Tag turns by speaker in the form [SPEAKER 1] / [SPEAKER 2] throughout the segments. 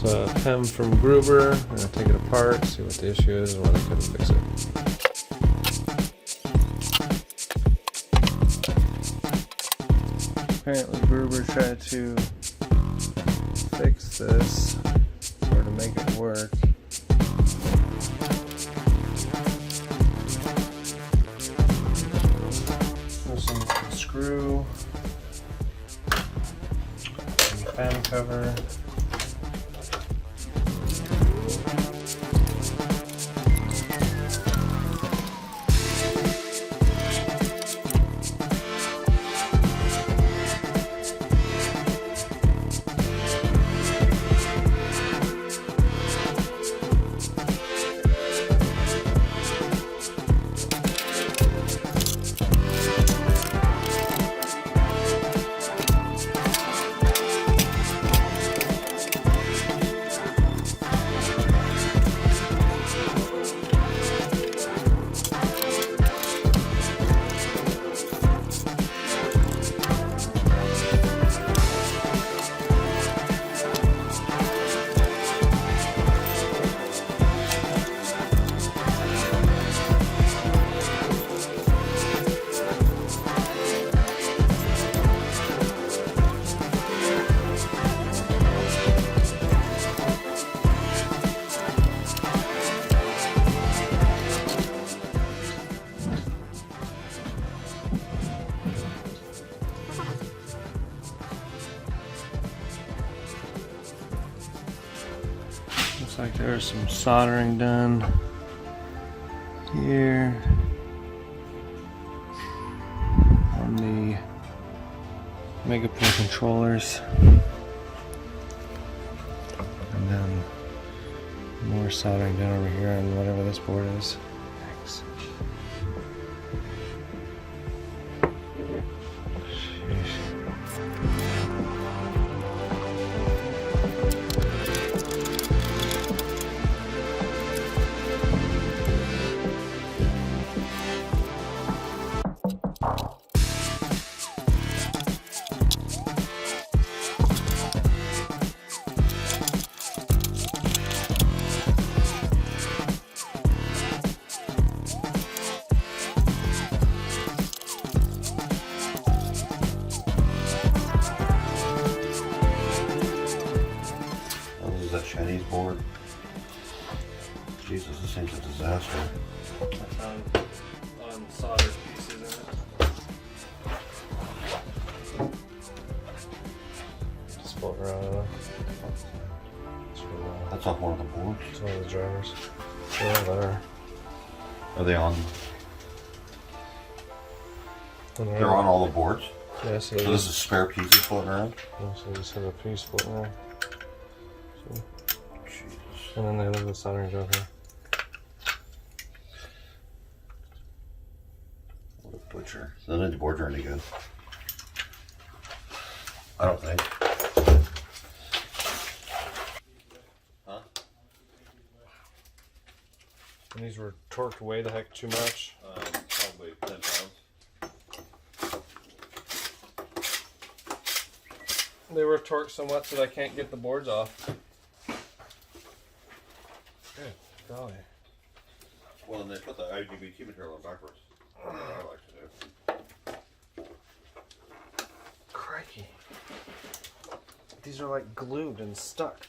[SPEAKER 1] So PEM from Gruber. I'm gonna take it apart, see what the issue is, and why they couldn't fix it. Apparently Gruber tried to fix this or to make it work. There's some screw, some fan cover. Looks like there's some soldering done here on the Megapin controllers, and then more soldering done over here on whatever this board is. Thanks.
[SPEAKER 2] Chinese board. Jesus, this thing's a disaster.
[SPEAKER 1] I found unsoldered pieces in it. Just floating around in it.
[SPEAKER 2] That's off one of the boards.
[SPEAKER 1] It's one of the drivers. Yeah, there.
[SPEAKER 2] Are they on? They're on all the boards?
[SPEAKER 1] Yeah,
[SPEAKER 2] so this is spare pieces floating around?
[SPEAKER 1] Yeah, so they just have a piece floating around. See?
[SPEAKER 2] Jesus.
[SPEAKER 1] And then they leave the soldering job here.
[SPEAKER 2] What a butcher. None of the boards are any good. I don't think. Huh?
[SPEAKER 1] And these were torqued way the heck too much.
[SPEAKER 2] Probably 10 pounds.
[SPEAKER 1] They were torqued so much that I can't get the boards off. Good golly.
[SPEAKER 2] Well, and they put the IGBT material on backwards. That's what I like to do.
[SPEAKER 1] Crikey. These are like glued and stuck.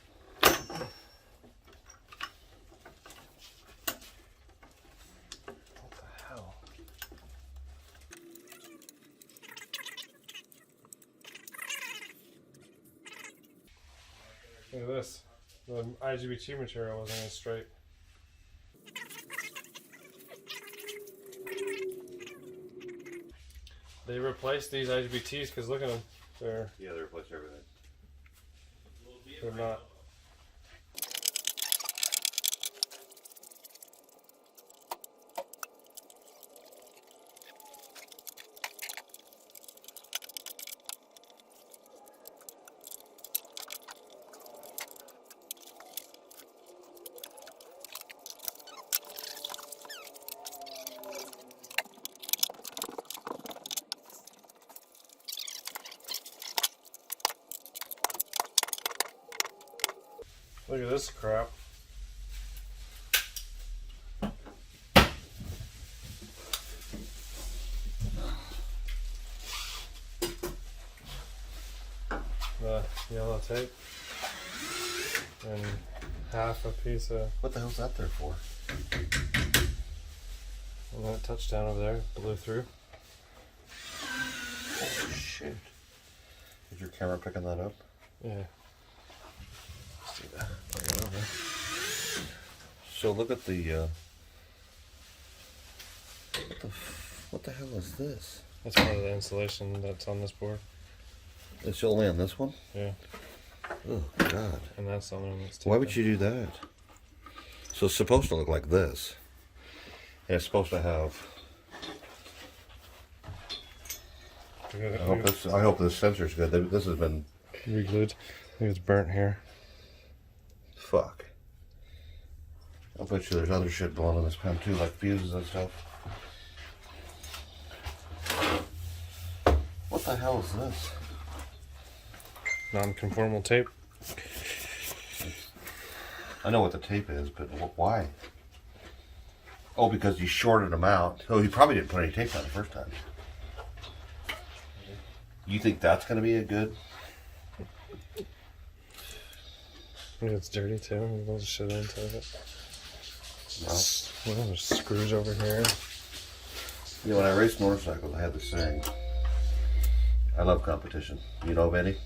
[SPEAKER 1] Look at this. The IGBT material wasn't even straight. They replaced these IGBTs because look at them. They're
[SPEAKER 2] Yeah, they replaced everything.
[SPEAKER 1] they're not. Look at this crap. The yellow tape. And half a piece of.
[SPEAKER 2] What the hell's that there for?
[SPEAKER 1] And that touchdown over there blew through.
[SPEAKER 2] Oh shit. Is your camera picking that up?
[SPEAKER 1] Yeah.
[SPEAKER 2] Let's see that. Bring it over. So look at the what the hell is this?
[SPEAKER 1] That's part of the insulation that's on this board.
[SPEAKER 2] It's only on this one?
[SPEAKER 1] Yeah.
[SPEAKER 2] Oh god.
[SPEAKER 1] And that's the only one that's
[SPEAKER 2] Why would you do that? So it's supposed to look like this. And it's supposed to have I hope this sensor's good. This has been
[SPEAKER 1] re-glued. I think it's burnt here.
[SPEAKER 2] fuck. I'll bet you there's other shit blown in this pen too, like fuses and stuff. What the hell is this?
[SPEAKER 1] Non-conformal tape.
[SPEAKER 2] I know what the tape is, but why? Oh, because you shorted them out. Oh, you probably didn't put any tape on the first time. You think that's going to be a good?
[SPEAKER 1] I think it's dirty too. We'll just shit into it. Well, there's screws over here.
[SPEAKER 2] You know, when I raced motorcycles, I had this saying. I love competition. You know of any?